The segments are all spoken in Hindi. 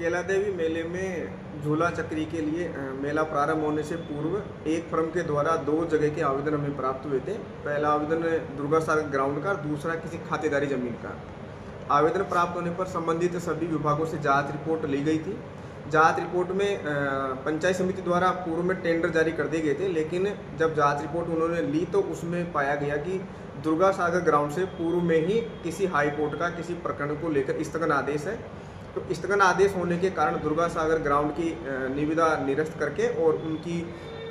कैला देवी मेले में झूला चक्री के लिए मेला प्रारंभ होने से पूर्व एक फर्म के द्वारा 2 जगह के आवेदन हमें प्राप्त हुए थे। पहला आवेदन दुर्गा सागर ग्राउंड का, दूसरा किसी खातेदारी जमीन का। आवेदन प्राप्त होने पर संबंधित सभी विभागों से जांच रिपोर्ट ली गई थी। जांच रिपोर्ट में पंचायत समिति द्वारा पूर्व में टेंडर जारी कर दिए गए थे, लेकिन जब जांच रिपोर्ट उन्होंने ली तो उसमें पाया गया कि दुर्गा सागर ग्राउंड से पूर्व में ही किसी हाई कोर्ट का किसी प्रकरण को लेकर स्थगन आदेश है। तो स्थगन आदेश होने के कारण दुर्गा सागर ग्राउंड की निविदा निरस्त करके और उनकी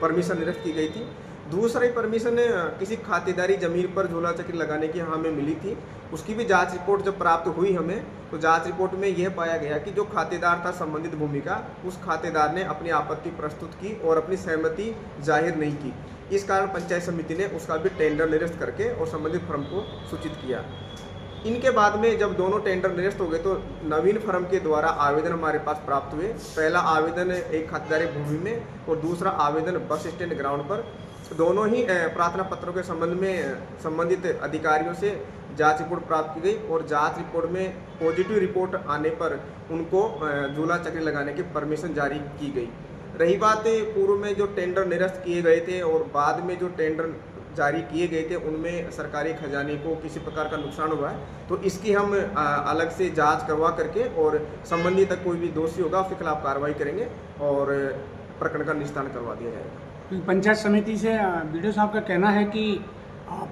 परमिशन निरस्त की गई थी। दूसरी परमिशन किसी खातेदारी ज़मीन पर झूला चक्री लगाने की हमें मिली थी। उसकी भी जांच रिपोर्ट जब प्राप्त हुई हमें, तो जांच रिपोर्ट में यह पाया गया कि जो खातेदार था संबंधित भूमि का, उस खातेदार ने अपनी आपत्ति प्रस्तुत की और अपनी सहमति जाहिर नहीं की। इस कारण पंचायत समिति ने उसका भी टेंडर निरस्त करके और संबंधित फर्म को सूचित किया। इनके बाद में जब दोनों टेंडर निरस्त हो गए तो नवीन फर्म के द्वारा आवेदन हमारे पास प्राप्त हुए। पहला आवेदन एक खातेदारी भूमि में और दूसरा आवेदन बस स्टैंड ग्राउंड पर। दोनों ही प्रार्थना पत्रों के संबंध में संबंधित अधिकारियों से जांच रिपोर्ट प्राप्त की गई और जांच रिपोर्ट में पॉजिटिव रिपोर्ट आने पर उनको झूला चक्री लगाने की परमिशन जारी की गई। रही बात पूर्व में जो टेंडर निरस्त किए गए थे और बाद में जो टेंडर जारी किए गए थे उनमें सरकारी खजाने को किसी प्रकार का नुकसान हुआ है, तो इसकी हम अलग से जांच करवा करके और संबंधित कोई भी दोषी होगा उसके खिलाफ कार्रवाई करेंगे और प्रकरण का निस्तारण करवा दिया जाएगा। पंचायत समिति से बीडीओ साहब का कहना है कि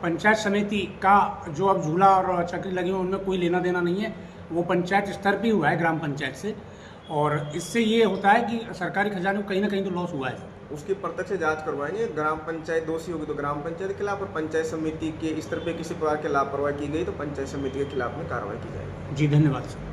पंचायत समिति का जो अब झूला और चक्री लगी हुई उनमें कोई लेना देना नहीं है, वो पंचायत स्तर पर हुआ है, ग्राम पंचायत से, और इससे ये होता है कि सरकारी खजाने को कहीं ना कहीं तो लॉस हुआ है। उसकी प्रत्यक्ष जांच करवाएंगे। ग्राम पंचायत दोषी होगी तो ग्राम पंचायत के खिलाफ, और पंचायत समिति के स्तर पे किसी प्रकार की लापरवाही की गई तो पंचायत समिति के खिलाफ में कार्रवाई की जाएगी। जी धन्यवाद सर।